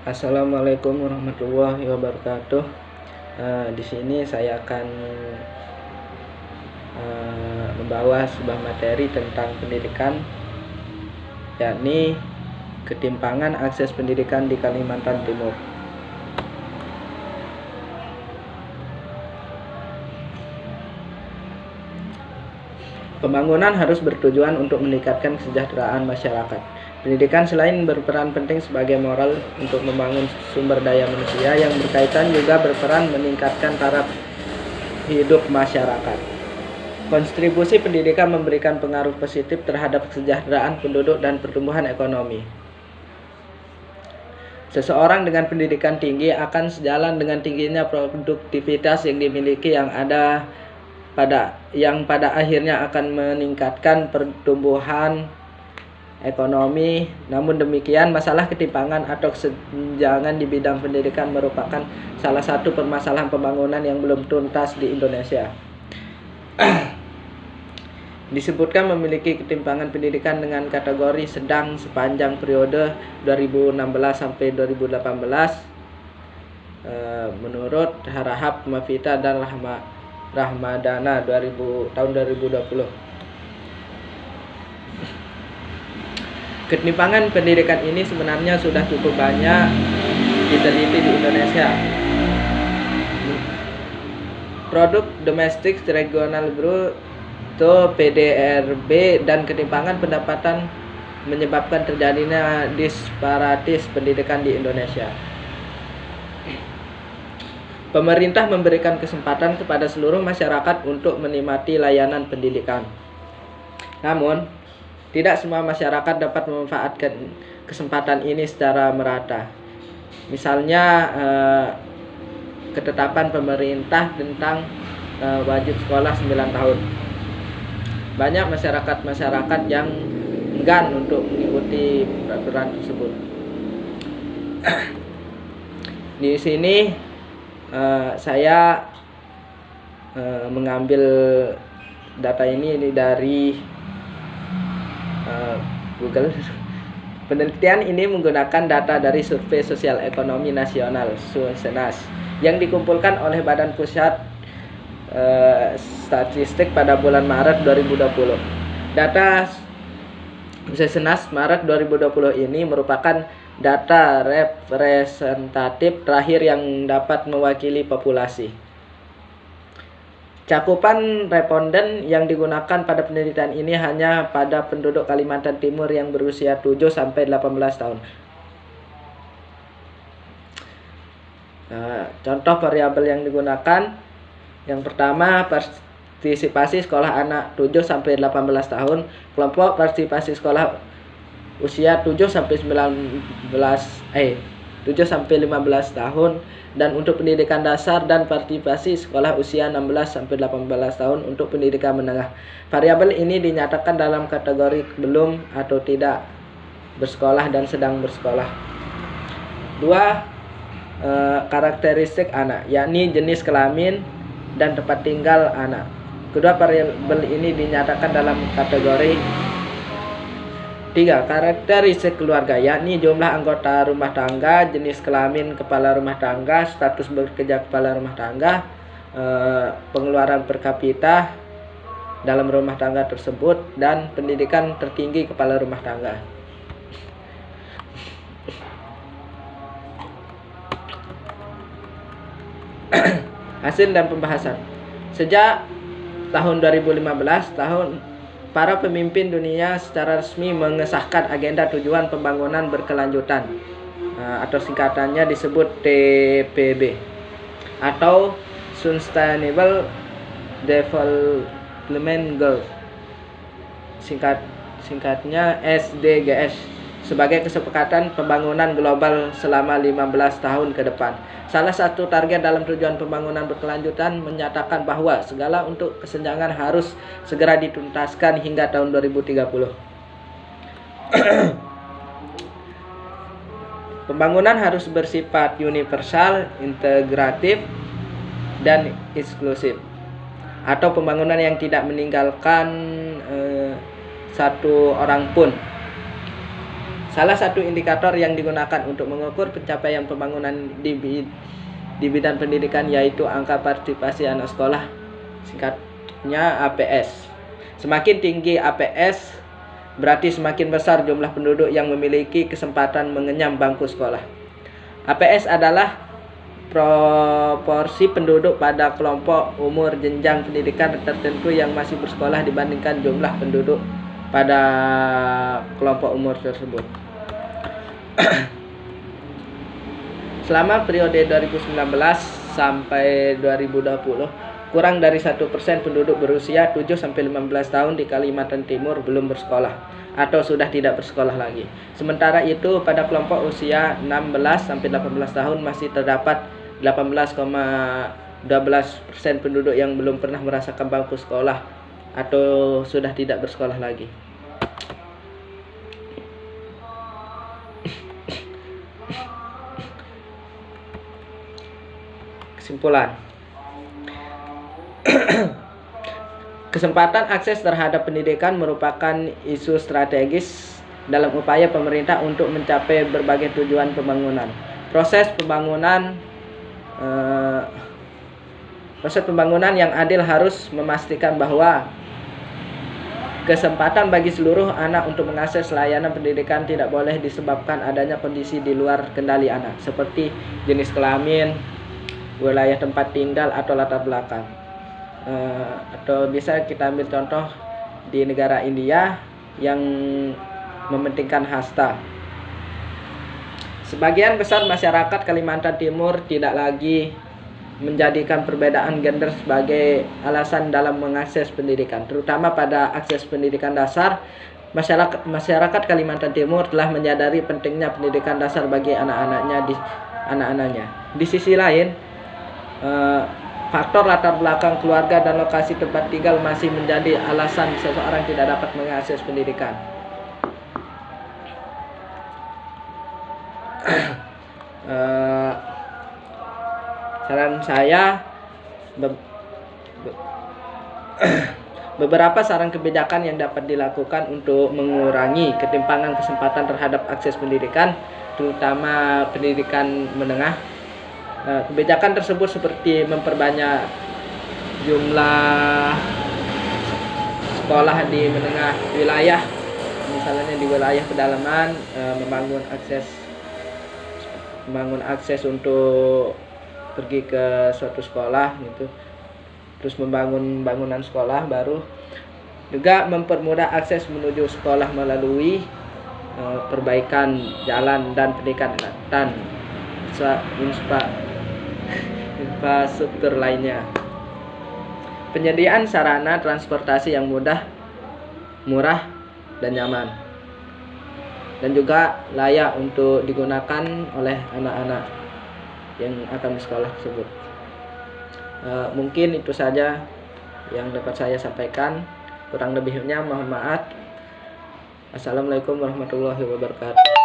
Assalamualaikum warahmatullahi wabarakatuh. Di sini saya akan membawa sebuah materi tentang pendidikan, yakni ketimpangan akses pendidikan di Kalimantan Timur. Pembangunan harus bertujuan untuk meningkatkan kesejahteraan masyarakat. Pendidikan selain berperan penting sebagai moral untuk membangun sumber daya manusia, yang berkaitan juga berperan meningkatkan taraf hidup masyarakat. Kontribusi pendidikan memberikan pengaruh positif terhadap kesejahteraan penduduk dan pertumbuhan ekonomi. Seseorang dengan pendidikan tinggi akan sejalan dengan tingginya produktivitas yang dimiliki yang pada akhirnya akan meningkatkan pertumbuhan ekonomi. Namun demikian, masalah ketimpangan atau kesenjangan di bidang pendidikan merupakan salah satu permasalahan pembangunan yang belum tuntas di Indonesia. Disebutkan memiliki ketimpangan pendidikan dengan kategori sedang sepanjang periode 2016 sampai 2018 menurut Harahap, Mafita, dan Rahmadana tahun 2020. Ketimpangan pendidikan ini sebenarnya sudah cukup banyak diteliti di Indonesia. Produk Domestik Regional Bruto (PDRB) dan ketimpangan pendapatan menyebabkan terjadinya disparitas pendidikan di Indonesia. Pemerintah memberikan kesempatan kepada seluruh masyarakat untuk menikmati layanan pendidikan. Namun, tidak semua masyarakat dapat memanfaatkan kesempatan ini secara merata. Misalnya, ketetapan pemerintah tentang wajib sekolah 9 tahun. Banyak masyarakat yang enggan untuk mengikuti peraturan tersebut. Di sini saya mengambil data ini dari Google. Penelitian ini menggunakan data dari Survei Sosial Ekonomi Nasional (Susenas) yang dikumpulkan oleh Badan Pusat Statistik pada bulan Maret 2020. Data Susenas Maret 2020 ini merupakan data representatif terakhir yang dapat mewakili populasi. Cakupan responden yang digunakan pada penelitian ini hanya pada penduduk Kalimantan Timur yang berusia 7 sampai 18 tahun. Contoh variabel yang digunakan, yang pertama, partisipasi sekolah anak 7 sampai 18 tahun, kelompok partisipasi sekolah usia 7 sampai 15 tahun, dan untuk pendidikan dasar, dan partisipasi sekolah usia 16 sampai 18 tahun untuk pendidikan menengah. Variabel ini dinyatakan dalam kategori belum atau tidak bersekolah dan sedang bersekolah. 2. Karakteristik anak, yakni jenis kelamin dan tempat tinggal anak. Kedua variabel ini dinyatakan dalam kategori 3. Karakteristik keluarga, yakni jumlah anggota rumah tangga, jenis kelamin kepala rumah tangga, status bekerja kepala rumah tangga, pengeluaran per kapita dalam rumah tangga tersebut, dan pendidikan tertinggi kepala rumah tangga. Hasil dan pembahasan. Sejak tahun 2015, para pemimpin dunia secara resmi mengesahkan agenda tujuan pembangunan berkelanjutan, atau singkatannya disebut TPB, atau Sustainable Development Goals, singkatnya SDGs, sebagai kesepakatan pembangunan global selama 15 tahun ke depan. Salah satu target dalam tujuan pembangunan berkelanjutan menyatakan bahwa segala untuk kesenjangan harus segera dituntaskan hingga tahun 2030. Pembangunan harus bersifat universal, integratif, dan inklusif, atau pembangunan yang tidak meninggalkan satu orang pun. Salah satu indikator yang digunakan untuk mengukur pencapaian pembangunan di bidang pendidikan yaitu angka partisipasi anak sekolah, singkatnya APS. Semakin tinggi APS, berarti semakin besar jumlah penduduk yang memiliki kesempatan mengenyam bangku sekolah. APS adalah proporsi penduduk pada kelompok umur jenjang pendidikan tertentu yang masih bersekolah dibandingkan jumlah penduduk pada kelompok umur tersebut. Selama periode 2019 sampai 2020, kurang dari 1% penduduk berusia 7-15 tahun di Kalimantan Timur belum bersekolah atau sudah tidak bersekolah lagi. Sementara itu pada kelompok usia 16-18 tahun masih terdapat 18,12% penduduk yang belum pernah merasakan bangku sekolah atau sudah tidak bersekolah lagi. Kesimpulan. Kesempatan akses terhadap pendidikan merupakan isu strategis dalam upaya pemerintah untuk mencapai berbagai tujuan pembangunan. Proses pembangunan yang adil harus memastikan bahwa kesempatan bagi seluruh anak untuk mengakses layanan pendidikan tidak boleh disebabkan adanya kondisi di luar kendali anak, seperti jenis kelamin, wilayah tempat tinggal, atau latar belakang. Atau bisa kita ambil contoh di negara India yang mementingkan hasta. Sebagian besar masyarakat Kalimantan Timur tidak lagi menjadikan perbedaan gender sebagai alasan dalam mengakses pendidikan, terutama pada akses pendidikan dasar. Masyarakat Kalimantan Timur telah menyadari pentingnya pendidikan dasar bagi anak-anaknya. Di sisi lain, faktor latar belakang keluarga dan lokasi tempat tinggal masih menjadi alasan seseorang tidak dapat mengakses pendidikan. Saran saya, beberapa saran kebijakan yang dapat dilakukan untuk mengurangi ketimpangan kesempatan terhadap akses pendidikan, terutama pendidikan menengah. Kebijakan tersebut seperti memperbanyak jumlah sekolah di menengah wilayah, misalnya di wilayah pedalaman, membangun akses untuk pergi ke suatu sekolah gitu, terus membangun bangunan sekolah baru, juga mempermudah akses menuju sekolah melalui perbaikan jalan dan peningkatan infrastruktur lainnya. Penyediaan sarana transportasi yang mudah, murah, dan nyaman, dan juga layak untuk digunakan oleh anak-anak yang akan bersekolah tersebut. Mungkin itu saja yang dapat saya sampaikan. Kurang lebihnya mohon maaf. Assalamualaikum warahmatullahi wabarakatuh.